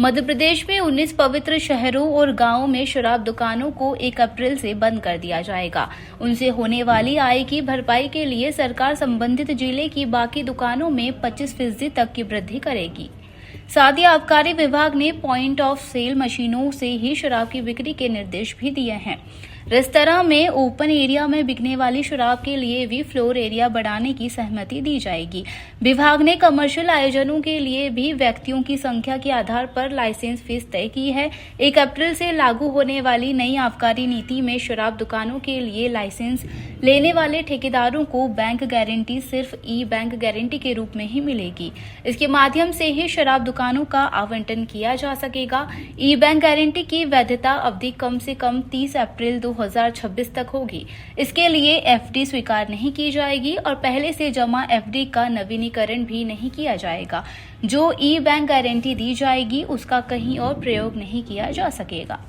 मध्य प्रदेश में 19 पवित्र शहरों और गांवों में शराब दुकानों को 1 अप्रैल से बंद कर दिया जाएगा। उनसे होने वाली आय की भरपाई के लिए सरकार संबंधित जिले की बाकी दुकानों में 25% तक की वृद्धि करेगी। साथ ही आबकारी विभाग ने पॉइंट ऑफ सेल मशीनों से ही शराब की बिक्री के निर्देश भी दिए हैं। रेस्तरां में ओपन एरिया में बिकने वाली शराब के लिए भी फ्लोर एरिया बढ़ाने की सहमति दी जाएगी। विभाग ने कमर्शियल आयोजनों के लिए भी व्यक्तियों की संख्या के आधार पर लाइसेंस फीस तय की है। 1 अप्रैल से लागू होने वाली नई आबकारी नीति में शराब दुकानों के लिए लाइसेंस लेने वाले ठेकेदारों को बैंक गारंटी सिर्फ ई बैंक गारंटी के रूप में ही मिलेगी। इसके माध्यम से ही शराब दुकानों का आवंटन किया जा सकेगा। ई बैंक गारंटी की वैधता अवधि कम से कम 30 अप्रैल 2026 तक होगी। इसके लिए एफडी स्वीकार नहीं की जाएगी और पहले से जमा एफडी का नवीनीकरण भी नहीं किया जाएगा। जो ई बैंक गारंटी दी जाएगी उसका कहीं और प्रयोग नहीं किया जा सकेगा।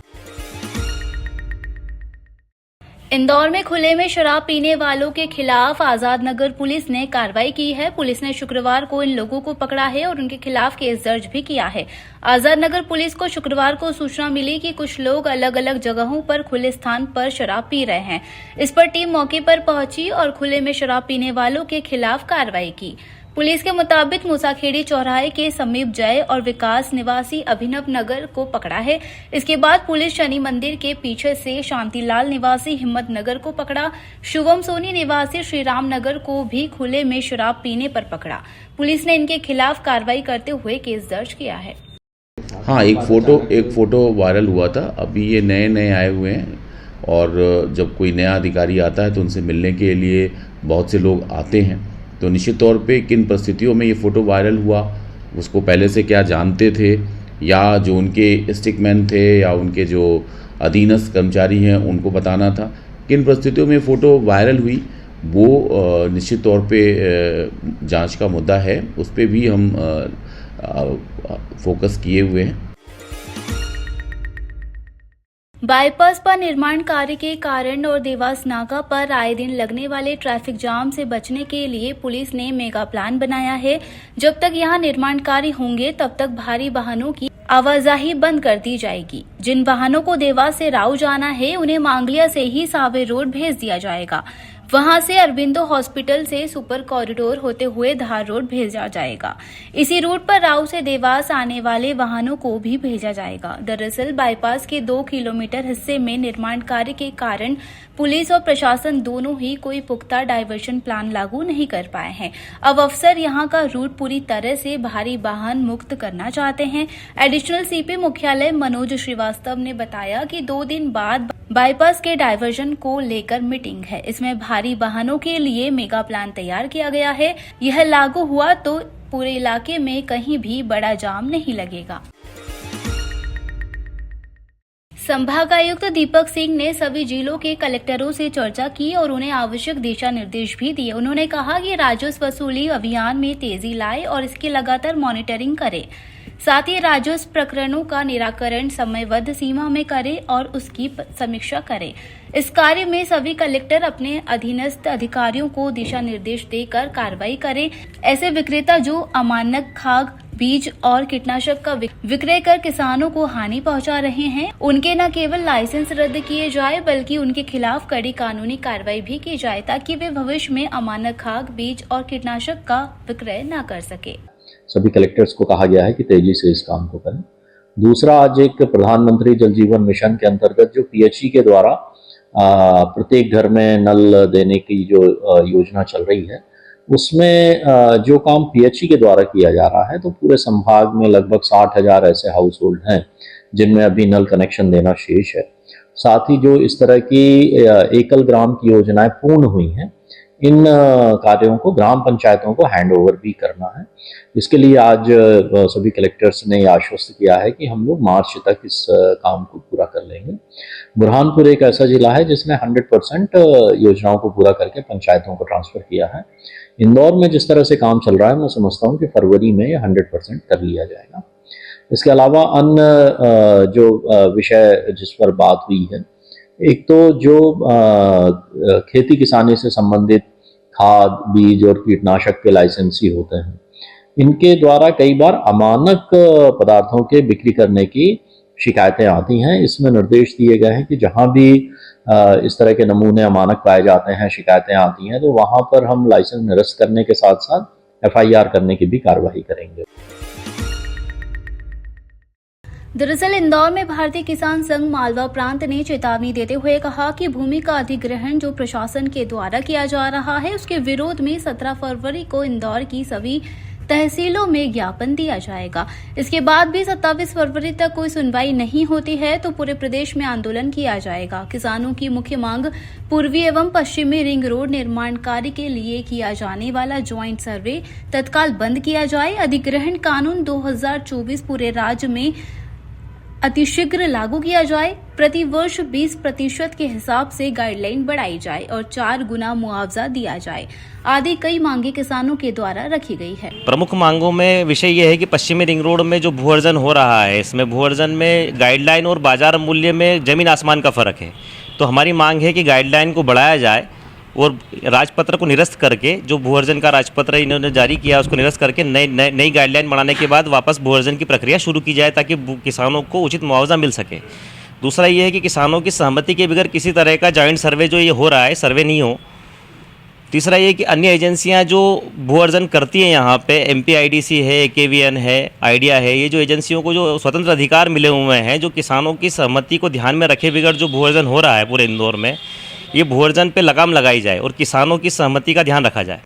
इंदौर में खुले में शराब पीने वालों के खिलाफ आजाद नगर पुलिस ने कार्रवाई की है। पुलिस ने शुक्रवार को इन लोगों को पकड़ा है और उनके खिलाफ केस दर्ज भी किया है। आजाद नगर पुलिस को शुक्रवार को सूचना मिली कि कुछ लोग अलग अलग जगहों पर खुले स्थान पर शराब पी रहे हैं। इस पर टीम मौके पर पहुंची और खुले में शराब पीने वालों के खिलाफ कार्रवाई की। पुलिस के मुताबिक मूसाखेड़ी चौराहे के समीप जय और विकास निवासी अभिनव नगर को पकड़ा है। इसके बाद पुलिस शनि मंदिर के पीछे से शांतिलाल निवासी हिम्मत नगर को पकड़ा। शुभम सोनी निवासी श्री राम नगर को भी खुले में शराब पीने पर पकड़ा। पुलिस ने इनके खिलाफ कार्रवाई करते हुए केस दर्ज किया है। हाँ, एक फोटो वायरल हुआ था। अभी ये नए आए हुए हैं और जब कोई नया अधिकारी आता है तो उनसे मिलने के लिए बहुत से लोग आते हैं। तो निश्चित तौर पे किन परिस्थितियों में ये फ़ोटो वायरल हुआ, उसको पहले से क्या जानते थे या जो उनके स्टिकमैन थे या उनके जो अधीनस्थ कर्मचारी हैं उनको बताना था। किन परिस्थितियों में फ़ोटो वायरल हुई वो निश्चित तौर पे जांच का मुद्दा है। उस पर भी हम फोकस किए हुए हैं। बाईपास पर निर्माण कार्य के कारण और देवास नाका पर आए दिन लगने वाले ट्रैफिक जाम से बचने के लिए पुलिस ने मेगा प्लान बनाया है। जब तक यहां निर्माण कार्य होंगे तब तक भारी वाहनों की आवाजाही बंद कर दी जाएगी। जिन वाहनों को देवास से राऊ जाना है उन्हें मांगलिया से ही सावे रोड भेज दिया जाएगा। वहां से अरबिंदो हॉस्पिटल से सुपर कॉरिडोर होते हुए धार रोड भेजा जाएगा। इसी रूट पर राऊ से देवास आने वाले वाहनों को भी भेजा जाएगा। दरअसल बाईपास के 2 किलोमीटर हिस्से में निर्माण कार्य के कारण पुलिस और प्रशासन दोनों ही कोई पुख्ता डायवर्शन प्लान लागू नहीं कर पाए हैं। अब अफसर यहां का रूट पूरी तरह से भारी वाहन मुक्त करना चाहते हैं। एडिशनल सीपी मुख्यालय मनोज श्रीवास्तव ने बताया कि 2 दिन बाद बाईपास के डायवर्जन को लेकर मीटिंग है। इसमें भारी वाहनों के लिए मेगा प्लान तैयार किया गया है। यह लागू हुआ तो पूरे इलाके में कहीं भी बड़ा जाम नहीं लगेगा। संभागायुक्त दीपक सिंह ने सभी जिलों के कलेक्टरों से चर्चा की और उन्हें आवश्यक दिशा निर्देश भी दिए। उन्होंने कहा कि राजस्व वसूली अभियान में तेजी लाए और इसकी लगातार मॉनिटरिंग करे। साथ ही राजस्व प्रकरणों का निराकरण समयबद्ध सीमा में करे और उसकी समीक्षा करे। इस कार्य में सभी कलेक्टर अपने अधीनस्थ अधिकारियों को दिशा निर्देश देकर कार्रवाई करें। ऐसे विक्रेता जो अमानक खाद, बीज और कीटनाशक का विक्रय कर किसानों को हानि पहुंचा रहे हैं, उनके न केवल लाइसेंस रद्द किए जाए बल्कि उनके खिलाफ कड़ी कानूनी कार्रवाई भी की जाए ताकि वे भविष्य में अमानक खाद, बीज और कीटनाशक का विक्रय न कर सके। सभी कलेक्टर्स को कहा गया है कि तेजी से इस काम को करें। दूसरा, आज एक प्रधानमंत्री जल जीवन मिशन के अंतर्गत जो पीएचई के द्वारा प्रत्येक घर में नल देने की जो योजना चल रही है उसमें जो काम पीएचई के द्वारा किया जा रहा है तो पूरे संभाग में लगभग 60,000 ऐसे हाउस होल्ड हैं जिनमें अभी नल कनेक्शन देना शेष है। साथ ही जो इस तरह की एकल ग्राम की योजनाएं पूर्ण हुई हैं इन कार्यों को ग्राम पंचायतों को हैंड ओवर भी करना है। इसके लिए आज सभी कलेक्टर्स ने आश्वस्त किया है कि हम लोग मार्च तक इस काम को पूरा कर लेंगे। बुरहानपुर एक ऐसा जिला है जिसने 100% योजनाओं को पूरा करके पंचायतों को ट्रांसफर किया है। इंदौर में जिस तरह से काम चल रहा है मैं समझता हूँ कि फरवरी में 100% कर लिया जाएगा। इसके अलावा अन्य जो विषय जिस पर बात हुई है, एक तो जो खेती किसानी से संबंधित खाद, बीज और कीटनाशक के लाइसेंसी होते हैं इनके द्वारा कई बार अमानक पदार्थों के बिक्री करने की शिकायतें आती हैं। इसमें निर्देश दिए गए हैं कि जहां भी इस तरह के नमूने अमानक पाए जाते हैं, शिकायतें आती हैं, तो वहां पर हम लाइसेंस निरस्त करने के साथ साथ FIR करने की भी कार्रवाई करेंगे। दरअसल इंदौर में भारतीय किसान संघ मालवा प्रांत ने चेतावनी देते हुए कहा कि भूमि का अधिग्रहण जो प्रशासन के द्वारा किया जा रहा है उसके विरोध में 17 फरवरी को इंदौर की सभी तहसीलों में ज्ञापन दिया जाएगा। इसके बाद भी 27 फरवरी तक कोई सुनवाई नहीं होती है तो पूरे प्रदेश में आंदोलन किया जाएगा। किसानों की मुख्य मांग पूर्वी एवं पश्चिमी रिंग रोड निर्माण कार्य के लिए किया जाने वाला ज्वाइंट सर्वे तत्काल बंद किया जाए, अधिग्रहण कानून 2024 पूरे राज्य में अतिशीघ्र लागू किया जाए, प्रति वर्ष 20% के हिसाब से गाइडलाइन बढ़ाई जाए और 4 गुना मुआवजा दिया जाए आदि कई मांगे किसानों के द्वारा रखी गई है। प्रमुख मांगों में विषय यह है कि पश्चिमी रिंग रोड में जो भूअर्जन हो रहा है, इसमें भूअर्जन में गाइडलाइन और बाजार मूल्य में जमीन आसमान का फर्क है। तो हमारी मांग है कि गाइडलाइन को बढ़ाया जाए और राजपत्र को निरस्त करके, जो भूअर्जन का राजपत्र इन्होंने जारी किया उसको निरस्त करके नई गाइडलाइन बनाने के बाद वापस भूअर्जन की प्रक्रिया शुरू की जाए ताकि किसानों को उचित मुआवजा मिल सके। दूसरा ये है कि किसानों की सहमति के बगैर किसी तरह का जॉइंट सर्वे जो ये हो रहा है, सर्वे नहीं हो। तीसरा ये कि अन्य एजेंसियां जो भूअर्जन करती हैं यहाँ पे, MPIDC है, KVN है, आइडिया है, ये जो एजेंसियों को जो स्वतंत्र अधिकार मिले हुए हैं, जो किसानों की सहमति को ध्यान में रखे बगैर जो भूअर्जन हो रहा है पूरे इंदौर में, ये भूअर्जन पे लगाम लगाई जाए और किसानों की सहमति का ध्यान रखा जाए।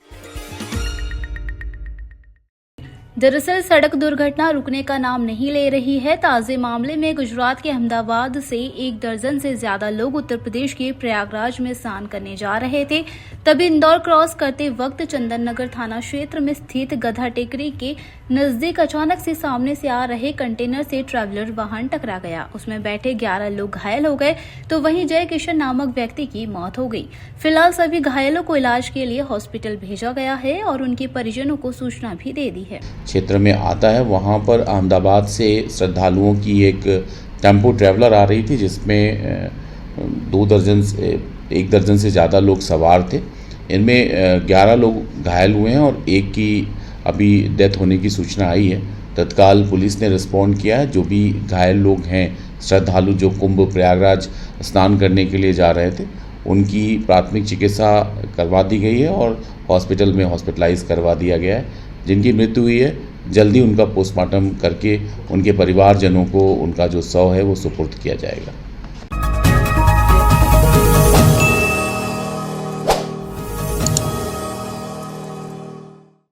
दरअसल सड़क दुर्घटना रुकने का नाम नहीं ले रही है। ताजे मामले में गुजरात के अहमदाबाद से 1 दर्जन से ज्यादा लोग उत्तर प्रदेश के प्रयागराज में स्नान करने जा रहे थे, तभी इंदौर क्रॉस करते वक्त चंदन नगर थाना क्षेत्र में स्थित गधा टेकरी के नजदीक अचानक से सामने से आ रहे कंटेनर से ट्रैवलर वाहन टकरा गया। उसमें बैठे 11 लोग घायल हो गए तो वहीं जय किशन नामक व्यक्ति की मौत हो गई। फिलहाल सभी घायलों को इलाज के लिए हॉस्पिटल भेजा गया है और उनके परिजनों को सूचना भी दे दी है। क्षेत्र में आता है, वहाँ पर अहमदाबाद से श्रद्धालुओं की एक टेम्पो ट्रैवलर आ रही थी जिसमें 1 दर्जन से ज़्यादा लोग सवार थे। इनमें 11 लोग घायल हुए हैं और एक की अभी डेथ होने की सूचना आई है। तत्काल पुलिस ने रिस्पॉन्ड किया है। जो भी घायल लोग हैं, श्रद्धालु जो कुंभ प्रयागराज स्नान करने के लिए जा रहे थे, उनकी प्राथमिक चिकित्सा करवा दी गई है और हॉस्पिटल में हॉस्पिटलाइज करवा दिया गया है। जिनकी मृत्यु हुई है, जल्दी उनका पोस्टमार्टम करके उनके परिवारजनों को उनका जो शव है वो सुपुर्द किया जाएगा।